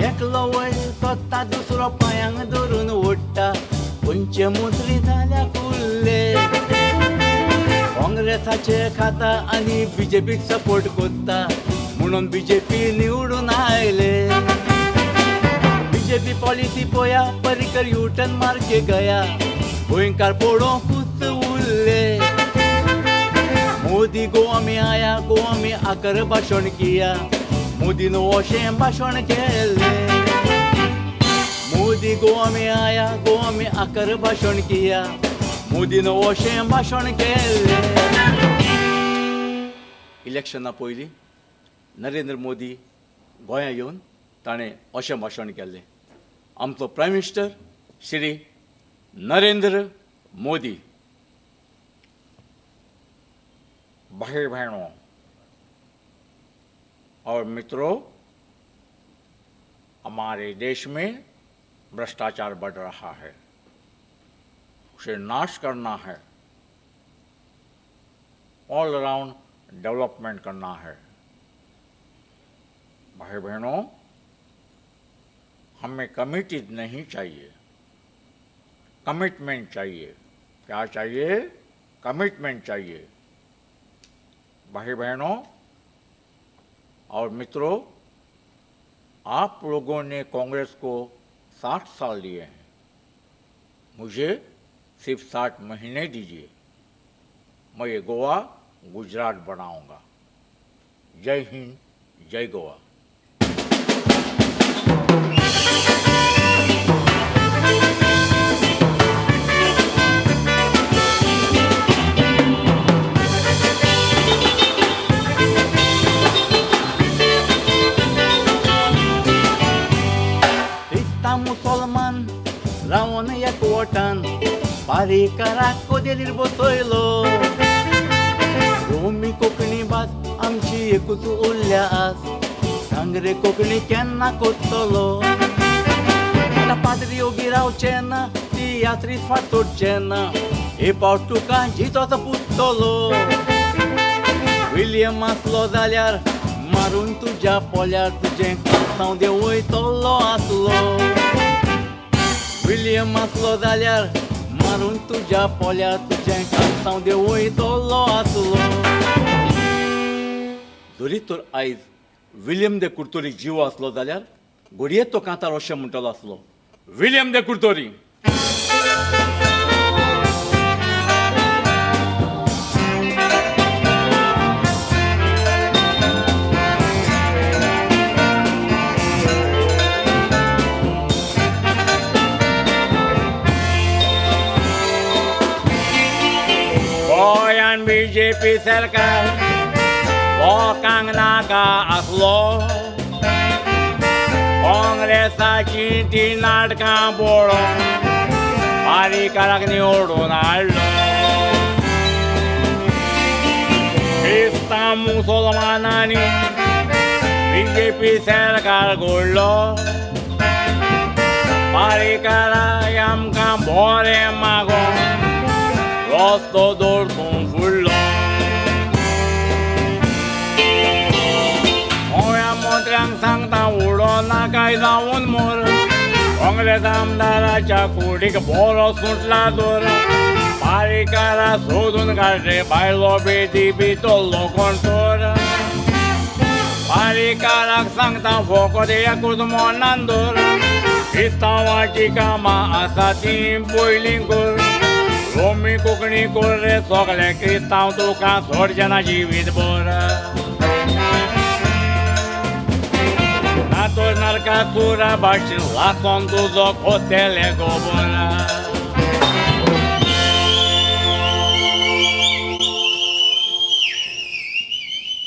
एकलो वय स्वता दुसरो पांयांक धरून ओडटा पंचमुद्री झाल्या कुल्ले काँग्रेसाचे खाता आनी बीजेपीक सपोर्ट करता म्हणून बीजेपी निवडून आयले बीजेपी पॉलिसी पळया पर्रीकर युटर्न मार्के गया गोंयकार पडोवंकूच उरले मोदी गोवा में आया गोवा में आकर भाषण किया मोदी ने अशें भाषण केले मोदी गोवा में आया गोवा में आकर भाषण किया मोदी ने अशें भाषण केले इलेक्शना पयलीं नरेंद्र मोदी गोंया येवन ताणें अशें भाशण केल्लें आमचो प्रायम मिनिस्टर श्री नरेंद्र मोदी भाई बहनों और मित्रों, हमारे देश में भ्रष्टाचार बढ़ रहा है, उसे नाश करना है, ऑल अराउंड डेवलपमेंट करना है। भाई बहनों, हमें कमिटेड नहीं चाहिए, कमिटमेंट चाहिए। क्या चाहिए? कमिटमेंट चाहिए। भाई बहनों और मित्रों, आप लोगों ने कांग्रेस को 60 साल दिए हैं, मुझे सिर्फ 60 महीने दीजिए, मैं ये गोवा गुजरात बनाऊंगा। जय हिंद, जय गोवा। मुसलमान रावण एकवटान पारेकाराक कोदेलीर बसयलो रोमी कोंकणी भास आमची एकूच उरल्या आस सांग रे कोंकणी केन्ना कोत्तलो आतां पाद्री योगी रावचे ना ती यात्री फाट सोडचे ना हे पावट तुका जितोच पुत्तलो विलियम आसलो जाल्यार मारून तुज्या पोल्यार तुजें कांसाव देव वयतलो आसलो विलियम आसलो जाल्यार मारून तुज्या पोल्यार तुजें कांसाव देव वयतलो आसलो जरी तर आयज विलियम दे कुर्तोरी जीव आसलो जाल्यार घडये तो कांतार अशें म्हणटलो आसलो, विलियम दे कुर्तोरी। बीजेपी सरकार लोकांक नाका आसलो काँग्रेसाची ती नाटकां पळोवन पारेकाराक निवडून हाडलो क्रिस्तांव मुसलमानांनी बीजेपी सरकार घडलो पारेकाराक आमकां बरें मागोन रस्तो दवरतूं फुडलो गोंया मंत्र्यांक सांगता उडो नाकाय जावन मोर काँग्रेस आमदाराच्या कुडीक बरो सुटला दोर पारेकारा सोदून काडले भायलो बेदी भितरलो कोण चोर पारेकाराक सांगता फकत एकूच मनान दवर क्रिस्तांवाची कामां आसा ती पयलीं कर रोमी कोंकणी कोर रे सगळे क्रिस्तांव तुका सोडचे ना जिवीतभर ना तर नरकासुरा भाशेन लासोन तुजो खोतेले गोबर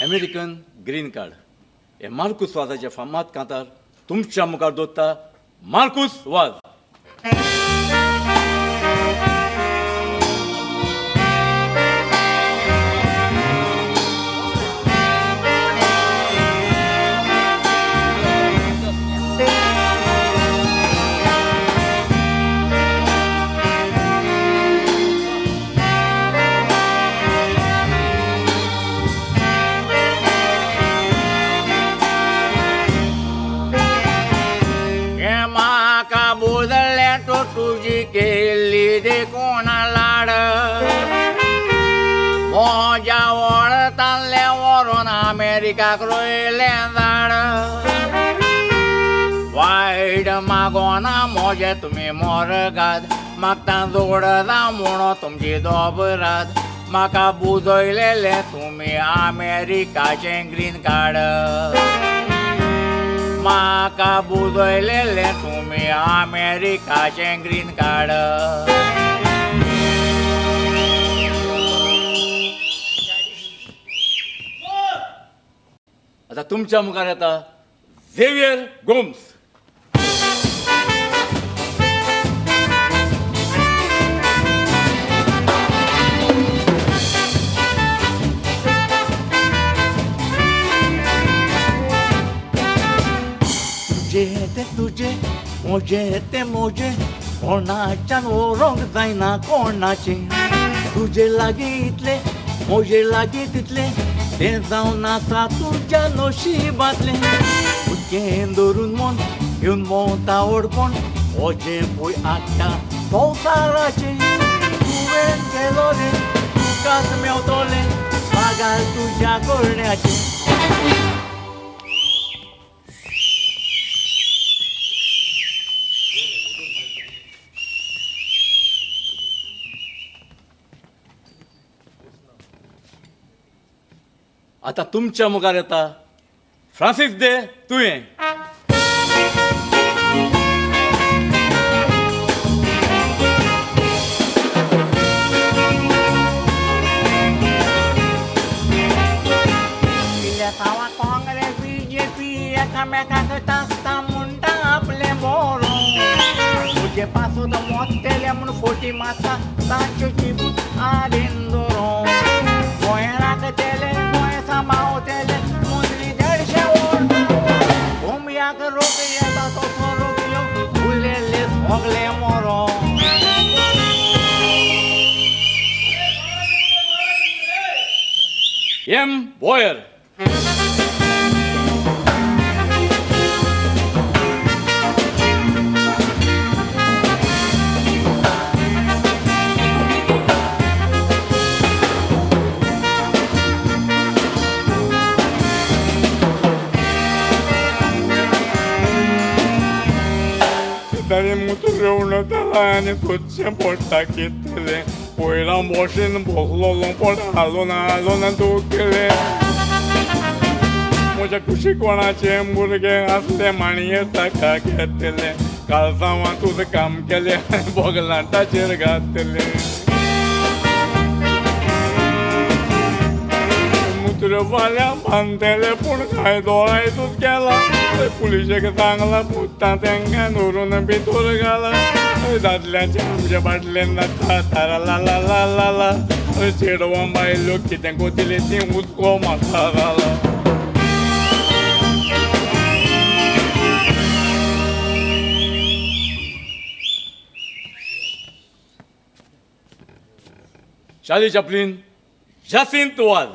अमेरिकन ग्रीन कार्ड हे मार्कुस वाजाचे फामाद कांतार तुमच्या मुखार दवरता मार्कुस वाज। केली देखून लाड मोज्या वळताल्ल्यावरून अमेरिकाक रोयले झाड वायट मागोना मोजे तुम्ही मोरगात मागता जोडदा म्हणून तुमची दोबरात म्हाका बुजयलेले तुम्ही अमेरिकाचे ग्रीन कार्ड म्हाका बुजयलेले तुम्ही अमेरिकाचे ग्रीन कार्ड आता तुमच्या मुखार येता झेवियर गोम्स तुझे मोजे ते मोजे कोणाच्यान ओरोंक जायना कोणाचे तुझे लागीं इतले मोजे लागीं तितले तें जावन आसा तुज्या नशिबांतले उदकें धरून मन घेवन भोंवता ओडकोण ओजे पळय आख्या संवसाराचे तुवें गेलो रे तुकाच मेवतोले मागाल तुज्या करण्याचे आता तुमच्या मुखार येता फ्रांसीस दे तुवें काँग्रेस बीजेपी एकामेकाक तासता म्हणटा आपले बोरो तुजे पासून मोत्तेले म्हूण फोटी मारता तांच्यो चिबूत आडीन दवरो गोंयराक तेले सांबाळतेले मुंडली 150 वर्सां कोंबयाक रोग येता तसो रोग येवन उरलेले सगळे मोरो एम बॉयर muito reúne tutti portachittele poi la moshin bollo portalona lona dukkele moja kushi konache murge asle maniye taka ketele kalsama tuz kam kele boglanta chergatele Mutrvalya bandele pun kai dorai tuz gela पुलिशेक सांगला पुत्ता तेंगा नोरून भितर घाला दादल्यांचे आमच्या बाटलेन नाता तारा ला ला ला ला ला चेडवां बायलो कितें कोतिले ती उदको म्हाका घाला चार्ली चॅप्लिन जासिंथ वाज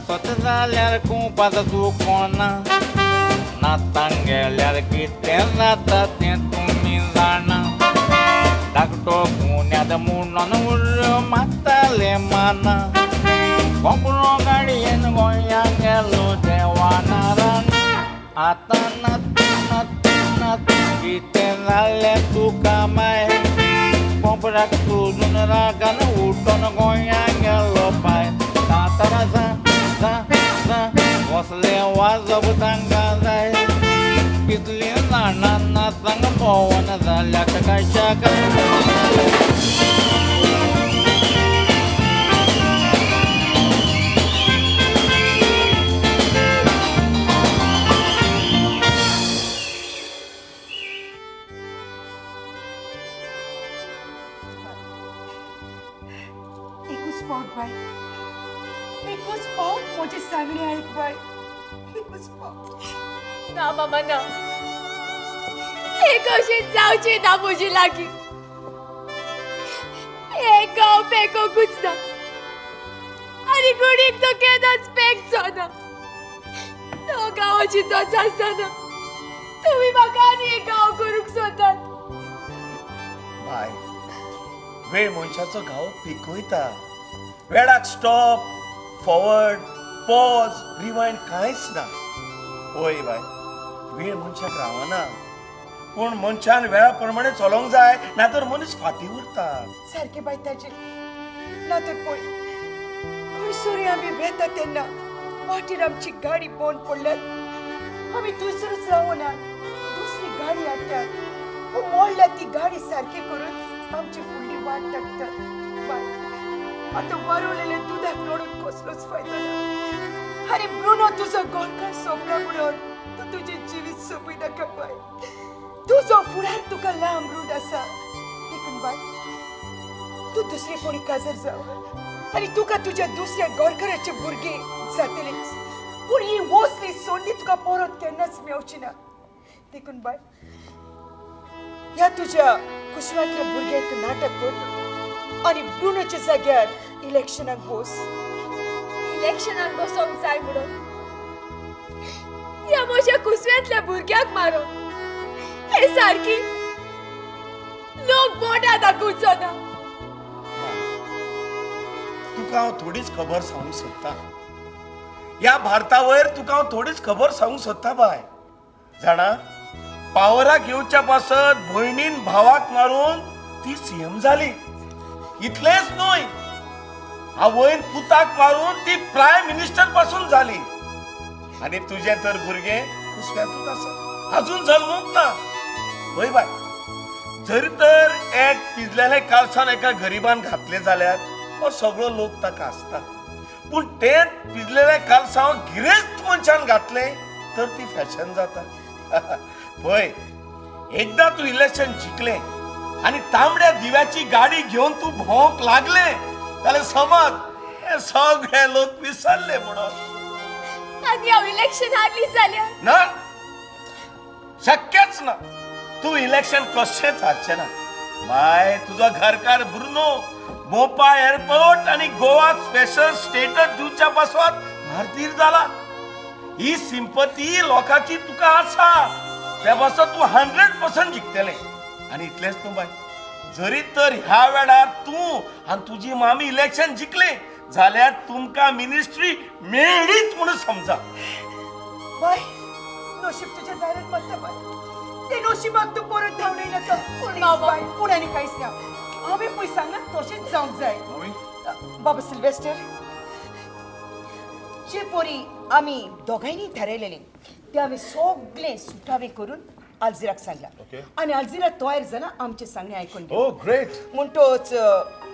स्वत जाल्यार कुंपात दुखोना नातांक गेल्यार कितें जाता तें तुमी जाणा धाकटो पुण्यात म्हणून उर्यो मारताले माना कोंकणो गाडयेन गोंयाक गेलो देवानारान आतां नात नात नात कितें जालें तुका माय कोंपऱ्याक सोडून रागान उठोन गोंयाक गेलो पाय तातारा जा वसले वाजप तांकां जाय कितली जाणांना सांग भोंवन जाल्याक कशाक एकूच फावट बाय एकूच फावट म्हजे सांगणे आयक बाय एकूच फावट ना मामा ना हे कशें जावचें ना म्हजे लागीं एक गाव पेको कुछ ना आणि गुडीक तो केदाच पेक जाना तो गावाची तोच असताना तुम्ही म्हाका आनी एक गाव करूंक सोदतात बाय वेळ मनशाचो घाव पिकवयता वेळाक स्टॉप फॉरवर्ड पॉज रिवाइंड कांयच ना ओय बाय वेळ मनशाक रावना पूण मनशान वेळा प्रमाणे चलोंक जाय नातर मनीस फाटी उरता सारखे बाय ताजे ना तर पळय खंयसरी आमी वेता तेन्ना वाटेर आमची गाडी बंद पडल्यार आमी थंयसरूच रावना दुसरी गाडी हाडटात मोडल्या ती गाडी सारखी करून आमची फुडली वाट टाकतात बाय आता वारवलेल्या दुधाक रडून कसलोच फायदो ना अरे ब्रुनो तुझो गोळकार सोपला म्हणून तू तुझे जिवीत सोपी नाका बाय तुझो फुडार तुका लांब रूट आसा देखून बाय तू दुसरे कोणी काजर जाव आणि तुका तुझ्या दुसऱ्या गोळकाराचे भुरगे जातलेच पूण ही वोसली सोंडी तुका परत केन्नाच मेवची ना देखून बाय या तुझ्या कुशवातल्या भुरग्याक तू नाटक कर आणि ब्रुनोच्या जाग्यार इलेक्शनाक बोस इलेक्शनाक बसोंक जाय म्हणून या म्हज्या कुसव्यातल्या भुरग्याक मारून हे सारकी लोक बोटा दाखोवचो ना तुका हांव थोडीच खबर सांगूंक सोदता ह्या भारता वयर तुका हांव थोडीच खबर सांगूंक सोदता बाय जाणा पावराक येवच्या पासत भयणीन भावाक मारून ती सीएम जाली इतलेच न्हय आवयन पुताक मारून ती प्रायम मिनिस्टर पासून झाली आणि तुझे तर भुरगे कुसव्यातूच आसा अजून जल्मूंक ना वय बाय जर तर एक पिजलेले कालसावन एका गरिबान घातले जाल्यार हो सगळो लोक ताका आसता पूण तेच पिजलेले कालसावन गिरेस्त मनशान घातले तर ती फॅशन जाता पळय एकदा तू इलेक्शन जिंकले आणि तांबड्या दिव्याची गाडी घेऊन तू भोंवक लागले जाल्यार समज हे सगळे लोक विसरले म्हणून आनी हांव इलेक्शन हारली जाल्यार ना शक्यच ना तू इलेक्शन कशेंच हारचे ना बाय तुझा घरकार ब्रुनो मोपा एअरपोर्ट आणि गोवा स्पेशल स्टेटस दिवच्या पासत भारतीय झाला ही सिंपती लोकांची तुका आसा त्या पासत तू 100% जिंकतले आणि इतलेच न्हू बाय जरी तर ह्या वेळार तू आणि तुझी मामी इलेक्शन जिंकले जाल्यार तुमका मिनिस्ट्री मेळीच म्हणून समजा बाय नशीब तुझ्या दारात म्हणता बाय ते नशिबाक तू परत धावणे नका बाय पूण आनी कांयच ना हांवें पळय सांगला तशेंच जावंक जाय बाबा सिल्वेस्टर जे पोरी आमी दोगांयनी थारायलेले ते आमी सगळे सुटावे करून आल्जिराक सांगला आणि आल्जिरा तयार जाना आमचे सांगणे आयकून ओ ग्रेट म्हणटोच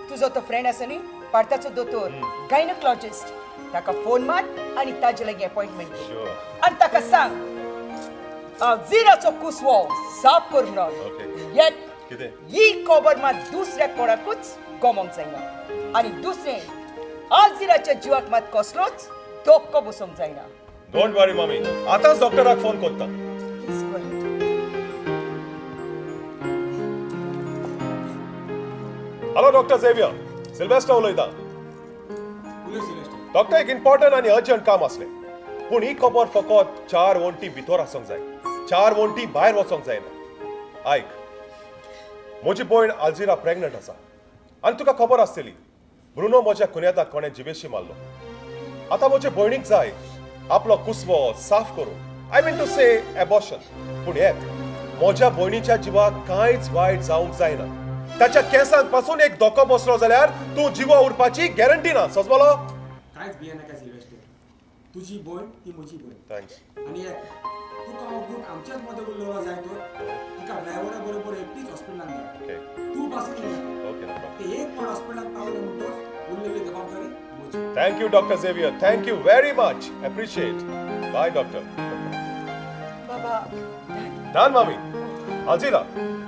तुजो तो फ्रेंड आसा न्ही भारताचो दोतोर गायनोकॉलॉजिस्ट ताका फोन मार आणि ताजे लागीं अपॉइंटमेंट घे आणि ताका सांग आल्जिराचो कुसवो साफ करून येत ही खबर मात दुसऱ्या कोणाकूच गमोंक जायना आणि दुसरें आल्जिराच्या जिवाक मात कसलोच धोक्को बसोंक जायना डोंट वरी मम्मी आतांच डॉक्टराक फोन करता हॅलो डॉक्टर झेवियर सिल्वेस्टर उलयता डॉक्टर एक इम्पॉर्टंट आनी अर्जंट काम असलें पूण ही खबर फकत 4 वंटी भितर आसूंक जाय 4 वंटी भायर वचोंक जायना आयक म्हजी भयण आल्जिरा प्रेग्नंट आसा आनी तुका खबर आसतली ब्रुनो म्हज्या कुन्यादाक कोणें जिवेशी मारलो आतां म्हजे भयणीक जाय आपलो कुसवो साफ करूंक I mean to say abortion पूण येत म्हज्या भयणीच्या जिवाक कांयच वायट जावंक जायना ताच्या केंसांत पासून एक धोको बसलो जाल्यार तूं जिवा उरपाची गॅरंटी ना समजलो कांयच भिये नाका सिल्वेस्टर तुजी भयण ती म्हजी भयण थँक्स आनी तुका हो ग्रूप आमच्याच मध्ये उरलेलो जाय तो तिका ड्रायव्हरा बरोबर एकटीच हॉस्पिटलांत घाल तूं पासून ओके ते एक पण हॉस्पिटलांत पावले म्हणटोच उरलेली जबाबदारी म्हजी thank you doctor Xavier thank you very much appreciate by doctor बाबा डान मामी आल्जिरा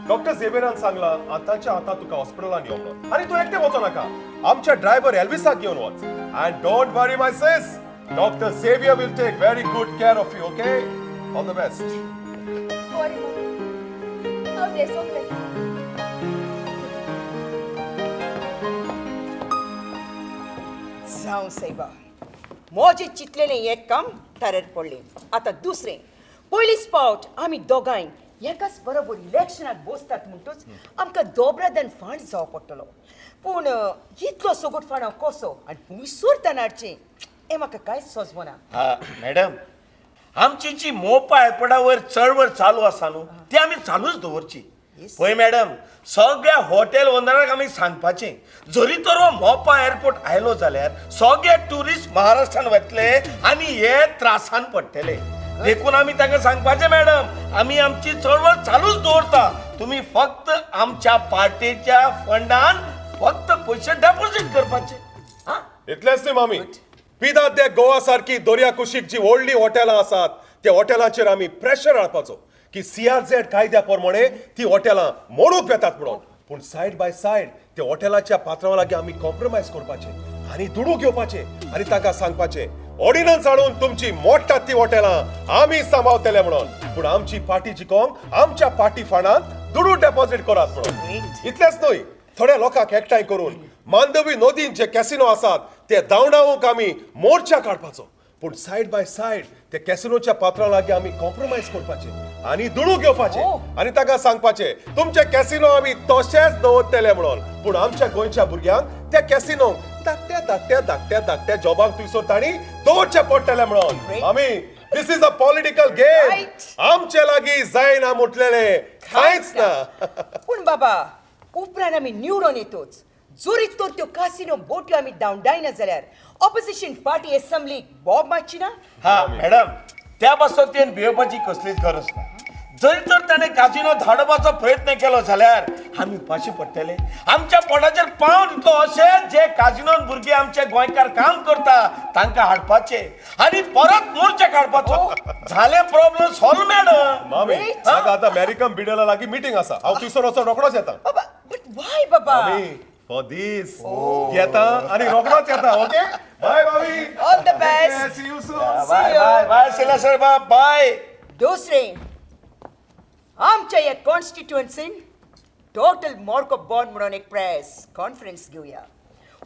डॉक्टर झेवियरान सांगला आतांच्या आतां तुका हॉस्पिटलांत येवंक आनी तूं एकटें वचो नाका आमच्या ड्रायव्हर एल्विसाक घेवन वच and don't worry my sis doctor Xavier will take very good care of you okay all the best बरें मम्मी हांव देसोंक लागलें जाऊ साहेबा मोजे चितलेले एक काम तारेर पडले आता दुसरे पयलीच पावट आमी दोगांय एकाच बरोबर इलेक्शनात बसतात म्हणटूच आमकां दोबरादन फांड जावं पडटलो पूण इतलो सगोट फांड हांव कसो आनी पुणी सोरता नाडचें हें म्हाका कांयच सोजमना हा मॅडम आमची जी मोपा एअरपोर्टावर चळवळ चालू आसा न्हू ती आमी चालूच दवरची पळय मॅडम सगळ्या हॉटेल ओनराक आमी सांगपाचें जरी तर हो मोपा एअरपोर्ट आयलो जाल्यार सगळे टुरिस्ट महाराष्ट्रान वतले आनी हे त्रासान पडटले देखून आमी तांकां सांगपाचें मॅडम आमी आमची चळवळ चालूच दवरता तुमी फक्त आमच्या पार्टीच्या फंडान फक्त पयशे डेपॉझिट करपाचे हा इतलेंच न्ही मामी पिदात त्या गोवा सारखी दर्या कुशीक जी व्हडली हॉटेलां आसात त्या हॉटेलांचेर आमी प्रेशर हाडपाचो की CRZ कायद्या प्रमाणे ती हॉटेलां मोडूंक येतात म्हणून पूण सायड बाय सायड त्या हॉटेलाच्या पात्रांवा लागीं आमी कॉम्प्रोमायज करपाचे आनी दुडू घेवपाचे आनी ताका सांगपाचे ऑर्डिनन्स हाडून तुमची मोडटात ती हॉटेलां आमी सांबाळटले म्हणून पूण आमची पार्टी जिखोवंक आमच्या पार्टी फांडांत दुडू डेपॉझिट करात म्हणून इतलेंच न्हय थोड्या लोकांक एकठांय करून मांडवी नदीन जे कॅसिनो आसात ते धांवडावूंक आमी मोर्चा काडपाचो पूण सायड बाय सायड ते कॅसिनोच्या पात्रां लागीं आमी कॉम्प्रोमायज करपाचे आनी दुडू घेवपाचे आनी ताका सांगपाचे तुमचे कॅसिनो आमी तशेंच दवरतले म्हणून पूण आमच्या गोंयच्या भुरग्यांक त्या कॅसिनो धाकट्या जॉबांक थंयसर तांणी दवरचे पडटले म्हणून आमी दिस इज अ पॉलिटिकल गेम आमचे लागीं जायना म्हटलेले कांयच ना पूण बाबा उपरांत आमी निवडून येतोच जोरीत तर त्यो कासिनो बोट्यो आमी धांवडायना जाल्यार ऑपोजिशन पार्टी असेंब्लीक बॉब मारची ना हा मॅडम त्या बसतेन भिवपाची कसलीच गरज ना जरी तर ताणे कासिनो धाडपाचो प्रयत्न केलो जाल्यार आमी उपाशी पडटले आमच्या पोटाचेर पांव दितलो अशें जे कासिनोन भुरगे आमचे गोंयकार काम करता तांकां हाडपाचे आनी परत मोर्चे काडपाचो झाले प्रॉब्लेम सॉल्व मॅडम मामी म्हाका आतां मॅरिकम बिडला लागीं मिटींग आसा हांव थंयसर वचोन रोखडोच येता बाबा बट वाय बाबा मामी फॉर दीस येता आनी रोखडोच येता ओके बाय मामी all the best see you soon bye bye bye सिलेसर बाय दुसरे आमच्या या कॉन्स्टिट्युएन्सीन टोटल मोडको बॉन्ड म्हणून एक प्रेस कॉन्फरन्स घेवया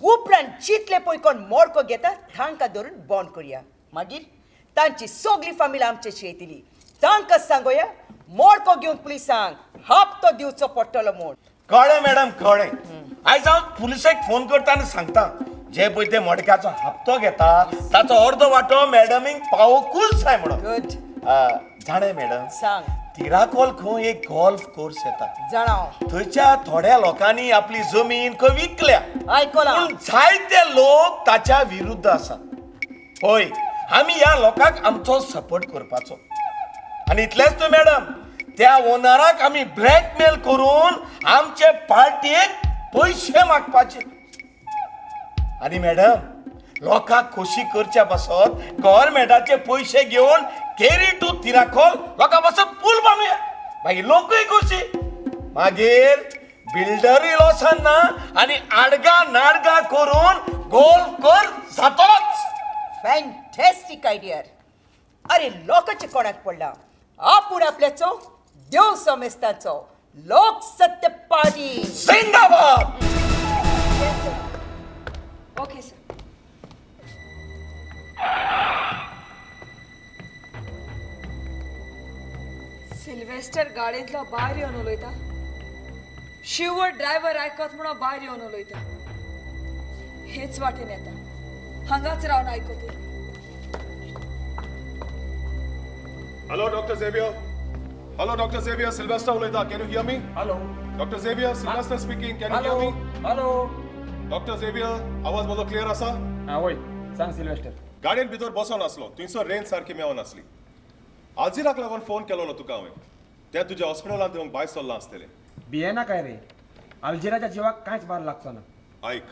उपरांत जितले पळय कोण मोडको घेता तांकां धरून बॉन्ड करुया मागीर तांची सगळी फामील आमचेशी येतली तांकां सांगुया मोडको घेवन पुलिसांक हप्तो दिवचो पडटलो म्हूण कळ्ळें मॅडम कळ्ळें आयज हांव पुलिसेक फोन करता आनी सांगता जे पळय ते मडक्याचो हप्तो घेता ताचो अर्दो वांटो मॅडमीक पावोकूच जाय म्हणून गुड जाणे मॅडम सांग तिराकोल खंय एक गोल्फ कोर्स येता जाणाव थंयच्या थोड्या लोकांनी आपली जमीन खंय विकल्या आयकोला पूण जायते लोक ताच्या विरुद्ध आसा पळय आमी ह्या लोकांक आमचो सपोर्ट करपाचो आनी इतलेंच न्हय मॅडम त्या ओनराक आमी ब्लॅकमेल करून आमचे पार्टीक पयशे मागपाचे आनी मॅडम लोकांक खोशी करच्या पासत गव्हर्मेंटाचे पयशे घेवन केरी टू तिराखोल लोकां पासत पूल बांदुया मागीर लोकूय खोशी मागीर बिल्डरूय लॉसान ना आनी आडगा नाडगा करून गोल्फ कर जातोच फॅन्टॅस्टिक आयडिया अरे लोकांचे कोणाक पडला आपूण आपल्याचो देव समेस्ताचो लोक सत्य पार्टी जिंदाबाद ओके सर सिल्वेस्टर गाडयेंतलो भायर येवन उलयता शिवड ड्रायव्हर आयकत म्हणून भायर येवन उलयता हेच वाटेन येता हांगाच Ravan आयकतली Hello, Dr. Xavier. Hello, Dr. Xavier. Sylvester उलयता. Can you hear me? Hello Dr. Xavier, Sylvester speaking. Can you hello hear me? Hello Dr. Xavier, आवाज म्हजो क्लियर आसा? हा वय सांग सिल्वेस्टर गाडयेन भितर बसोन आसलो. थंयसर रेंज सारकी मेळोन आसली. आल्जिराक लागून फोन केलोलो तुका हांवें. ते तुज्या हॉस्पिटलांत देवंक भायर सरला आसतले. भियेना काय रे अल्जिराच्या जिवाक कांयच बार लागचो ना ऐक.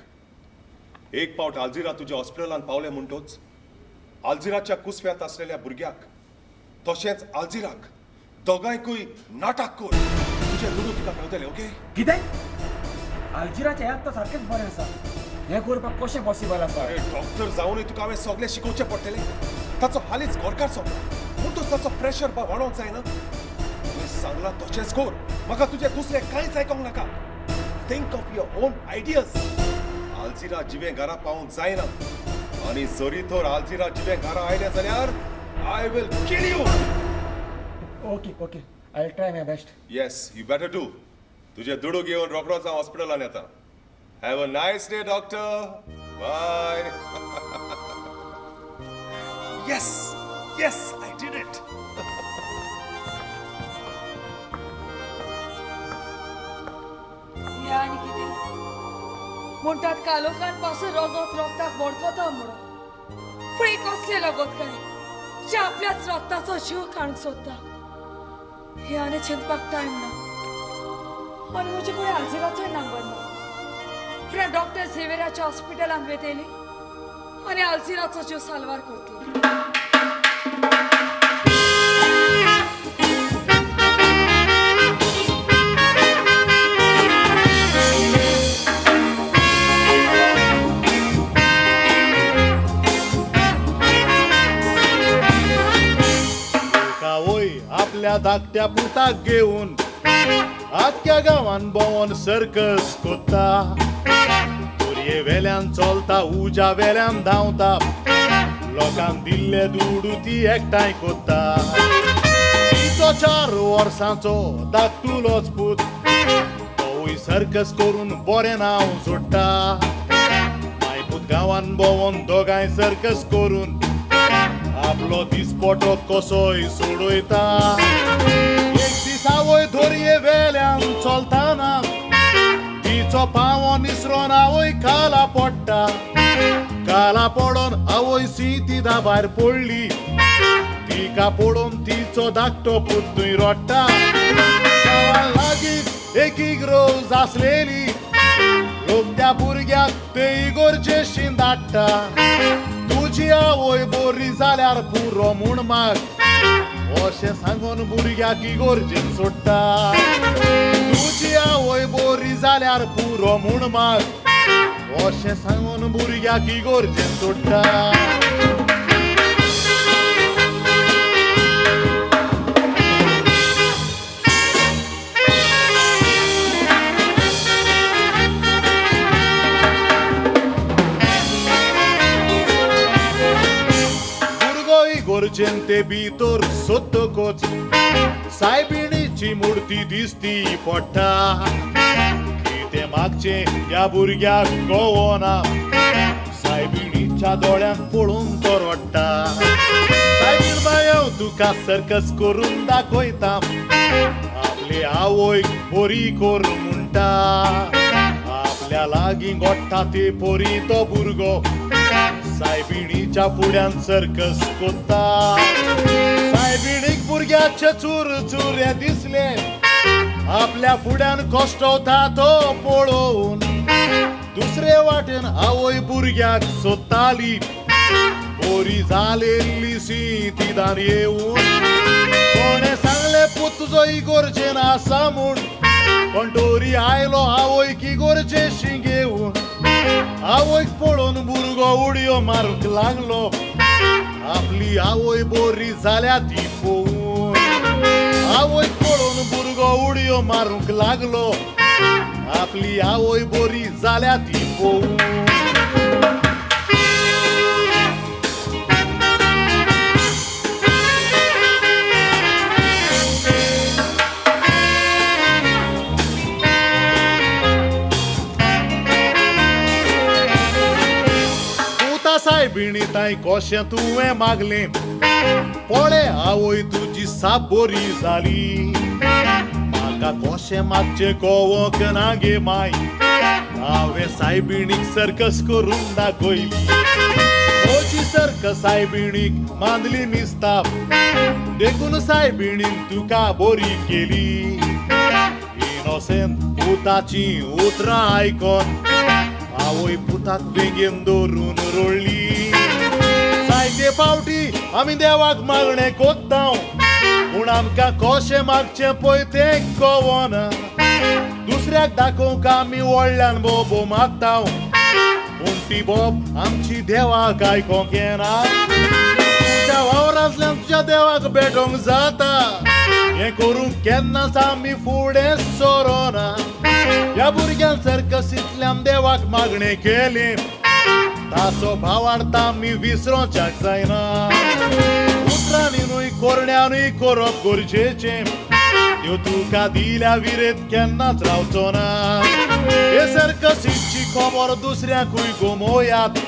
एक पावट आल्जिरा तुज्या हॉस्पिटलांत पावले म्हणटोच आल्जिराच्या कुसव्यात आसलेल्या भुरग्याक तशेंच आल्जिराक दोगांयकूय नाटक कर तुजे लुडू तुका मेळटले ओके कितें अल्जिराचें हेल्थ तर सारकेंच बरें आसा हें करपाक कशें पॉसिबल आसा अरे डॉक्टर जावनूय तुका हांवें सगळें शिकोवचें पडटलें ताचो हालींच गोरकार सोंपला म्हणटूच ताचो प्रेशर बा वाडोवंक जायना तुवें सांगलां तशेंच कर म्हाका तुजें दुसरें कांयच आयकोंक नाका think of your own ideas आल्जिरा जिवें घरा पावूंक जायना आणि जरी तो आल्जिरा जिवे घरा आयले जाल्यार I will kill you. Okay I try my best. Yes you better do. तुझे दुडू घेऊन रोकडोच हांव हॉस्पिटलान येता. Have a nice day doctor. Bye. Yes I did it. हे आनी कितें म्हणटात कालोखान रगत रगताक वळखता म्हणून, पूण एक कसलें रगत काय जे आपल्याच रगताचो जीव काडूंक सोदता. हे आनी चिंतपाक टायम ना. आनी म्हजे कडेन आल्जिराचोय नंबर ना. फ्रेंड डॉक्टर झेवियराच्या हॉस्पिटलांत वेतेली आनी आल्जिराचो जीव साल्वार करतली. आपल्या धाकट्या पुताक घेऊन आख्या गावान भोंवन सर्कस कोत्ता. दोरये वेल्यान चलता, उजा वेल्यान धांवता, लोकांक दिल्ले दुडू ती एकठांय कोत्ता. तिचो 4 वर्सांचो धाकटुलोच पूत तोय सर्कस करून बरें नांव सोडटा. मायपूत गांवान भोंवन दोगांय सर्कस करून आपलो दिसपटो कसोय सोडयता. एक दीस आवय दोरये वेल्यान चलताना तिचो पावो निसरोन आवय काला पडटा. काला पडोन आवय सितीदा भायर पडली. तिका पडोन तिचो धाकटो पुतूय रडटा. गांवां लागीं एक इग्रोज आसलेली. लोक त्या भुरग्याक ते इगोर्जेशीं धाडटा. तुजी आवय बरी जाल्यार पुरो म्हूण माग अशें सांगून भुरग्याक इगोर्जेन सोडटा. तुजी आवय बरी जाल्यार पुरो म्हूण माग अशें सांगून भुरग्याक इगोर्जेन सोडटा. गोरजेन ते भितर सोदतकोच सायबिणीची मुर्ती दिसती पडटा. कितें मागचें ह्या भुरग्याक कळना. सायबिणीच्या दोळ्यांक पळोवन तो रडटा. सायबीण बाय तुका सर्कस करून दाखयता. आपले आवयक बरी कोर म्हणटा. आपल्या लागीं गोठ्ठा ते पोरी तो भुरगो सायबिणीच्या फुड्यान सर्कस कोत्ता. सायबिणीक भुरग्याचे चूर चुरे दिसले. आपल्या फुड्यान कोश्टवता तो पळोवन. दुसरे वाटेन आवय भुरग्याक सोदताली. बरी जालेली सितीदार येवन कोणे सांगले पूत तुजो इगोर्जेन आसा म्हूण. कंटोरी आयलो आवयक इगोर्जेशी घेवन. आवयक पळोवन भुरगो उडयो मारूंक लागलो. आपली आवय बरी जाल्या ती पळोवन. आवयक पळोवन भुरगो उडयो मारूंक लागलो. आपली आवय बरी जाल्या ती पळोवन. सायबिणी ताई कशें तुवें मागलें. पळय आवय तुजी साप बरी जाली. म्हाका कशें मागचें कळोवंक ना गे माय. हांवें सायबिणीक सर्कस करून दाखयली. म्हजी सर्कस सायबिणीक मांदली निसता. देखून सायबिणीन तुका बरी केली. इनोसेंट पुताची उतरां आयकोन आवय पुताक बेगीन दवरून रडली. जायते फावटी आमी देवाक मागणें कोत्ता. पूण आमकां कशें मागचें पळय तें कळना. दुसऱ्याक दाखोवंक आमी व्हडल्यान बोबो मागता. पूण ती बोब आमची देवाक आयकोंक येना. तुज्या वावरांतल्यान तुज्या देवाक भेटोंक जाता. हें करूंक केन्नाच आमी फुडें सरोना. ह्या भुरग्यान सर्कसींतल्यान देवाक मागणें केलें. ताचो भावार्था मी विसरोंच्याक जायना उतरांनी कोरड्यानूय करप गरजेचें त्यो तुका दिल्या विरेत केन्नाच रावचो ना हे सर्कसीची खबर दुसऱ्याकूय गोमोयात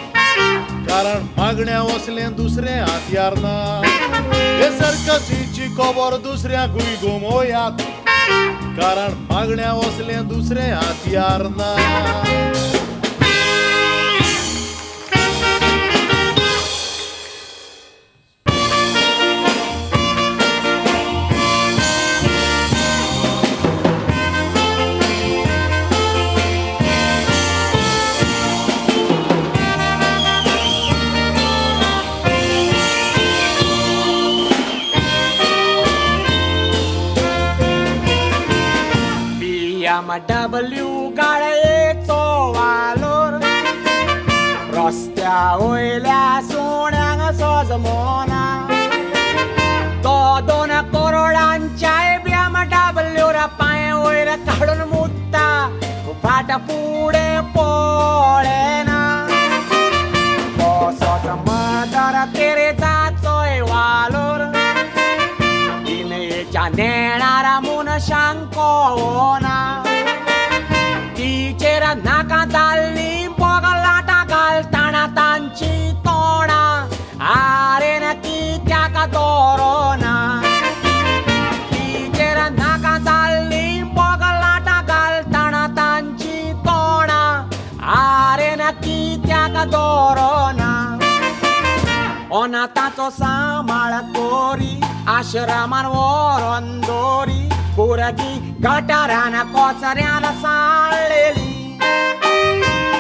कारण मागण्या वसलें दुसरें हातयार ना हे सर्कसीची खबर दुसऱ्याकूय गोमोयात कारण मागण्या वसलें दुसरें हातयार ना BMW गाडयेचो वालोर रस्त्या वयल्या सोण्यांक सजमोना तो 2 करोडांच्या BMW पांय वयर काडून मुत्ता फाट फुडें पळयना तसोच मदर तेरेसाचोय वालोर तिनेच्या नेणार मनशांक कळना तिचेर नाका जाल्ली बोगलाटां घालतना तांची तोंडां आरेन कित्याक दवरना तिचेर नाका जाल्ली बोगलाटां घालतना तांची तोंडां आरेन कित्याक दवरना अनाथाचो सांबाळ करी आश्रमान व्हरून दवरी भुरगीं गटारान कोचऱ्यान साळलेली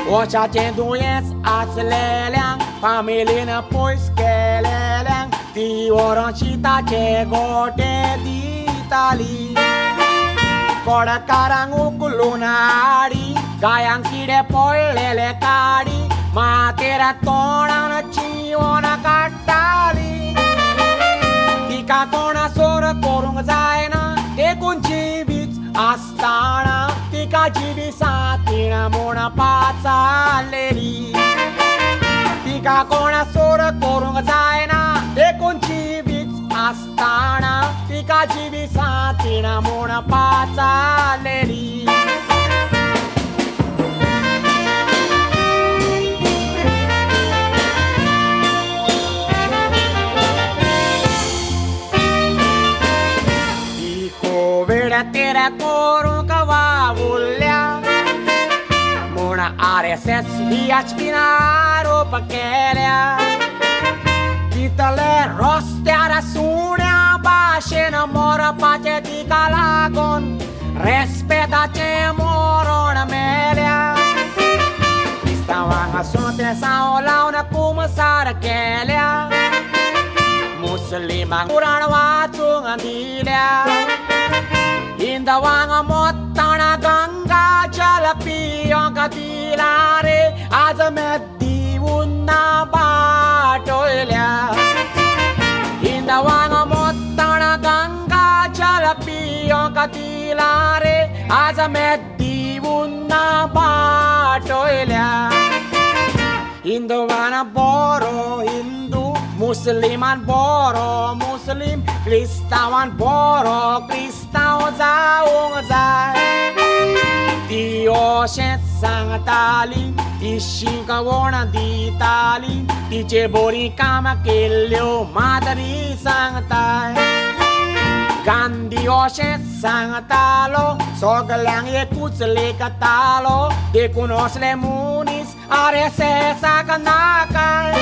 वशाचें दुयेंस आसलेल्यांक फामिलीन पयस केलेल्यांक ती व्हरून शिताचे गोटे दिताली कोडकारांक उखलून हाडी गायांक किडे पडलेले काडी मातेर तोंडान चिवोन काडटाली तिका कोणासोर करूंक जायना देखून जिवीच आसतना तिका जिवी सातीण म्हूण पाचालेली तिका कोणासोर करूंक जायना देखून जिवीच आसतना तिका जिवी सातीण म्हूण पाचालेली तेरे करूंक वावुरल्या म्हूण RSS VHPन आरोप केल्या तितले रस्त्यार सुण्या भाशेन मरपाचें तिका लागून रेस्पेदाचें मरण मेल्या क्रिस्तांवांक सोंतें साव लावन कुमसार केल्या मुस्लिमांक कुराण वाचूंक दिल्या हिंदवांक मोत्ताना गंगा जल पियोंक दिला रे आज दिवून ना बाटोयल्या हिंदवांक मोत्ताना गंगा जल पियोंक दिला रे आज दिवून ना बाटोयल्या हिंदवान बरो हिंदू मुस्लिमान बरो मुस्लिम क्रिस्तांवान बरो क्रिस्तांव जावंक जाय ती अशेंच सांगताली ती शिकवण दिताली तिचे बरी काम केल्ल्यो मादरी सांगताय गांधी अशेंच सांगतालो सगल्यांक एकूच लेखतालो देखून असले मनीस RSSाक नाकाय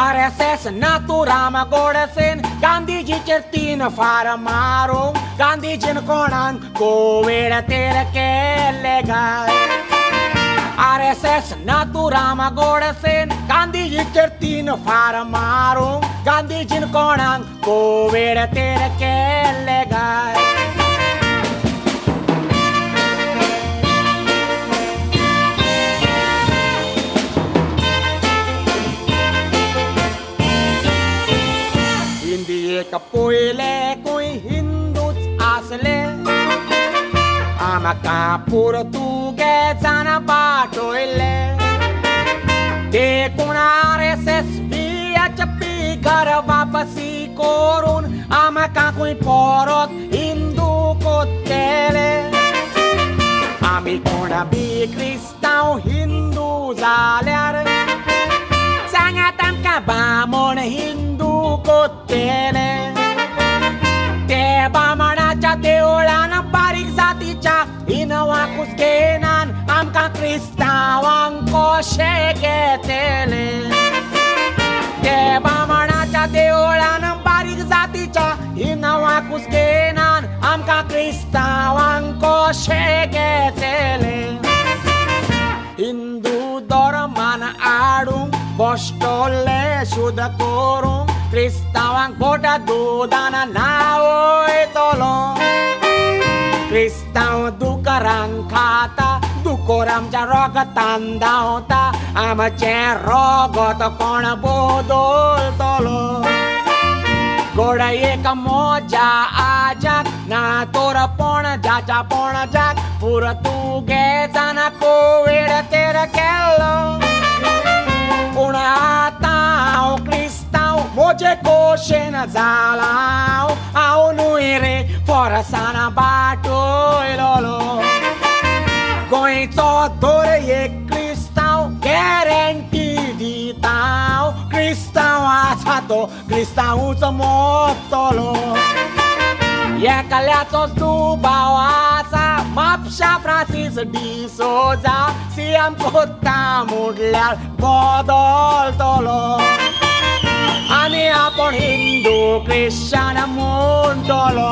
RSS नाथुराम गोडसेन गांधीजीचेर 3 फार मारूंक गांधीजीन कोणान कोवीड तेर केल्ले गाय RSS नाथुराम गोडसेन गांधीजीचेर 3 फार मारूंक गांधीजीन कोणान कोवीड तेर केल्ले गाय इंडियेक पयलेकूय हिंदूच आसले आमकां पुर्तुगेजान पाठयले देखून RSS VHP घर वापसी करून आमकांकूय परत हिंदू कोत्तेले आमी कोण बी क्रिस्तांव हिंदू जाल्यार सांगात आमकां बामण हिंदू कोत्तेले ते बामणाच्या देवळान बारीक जातीच्या हिनवा कुसकेनान आमकां क्रिस्तांवांक कशे घेतले ते बामणाच्या देवळान बारीक जातीच्या हिनवा कुसकेनान आमकां क्रिस्तांवांक कशे घेतले हिंदू धर्मान आडूंक बसतले शुद्ध करूंक क्रिस्तांवांक बोटा दुदान नांव वयतलो क्रिस्तांव दुकरांक खाता दुकोर आमच्या रगतान धांवता आमचें रगत कोण बदलतलो गोड एक मोजा आजाक ना तोर पणजाच्या पणजाक पुर्तुगे जाना कोविड तेर केल्लो पूण आतां हांव क्रिस्तांव म्हजे कोशेन जाला हांव न्हय रे फॉरसान बाटयलोलो गोंयचो दर एक क्रिस्तांव गॅरंटी दिता क्रिस्तांव आसा तो क्रिस्तांवूच मोगतलो एकल्याचो दुबाव आसा म्हापशा फ्रांसीस डिसोजा CM कोत्ता मोडल्यार बदलतलो आनी आपण हिंदू क्रिश्चन म्हणटलो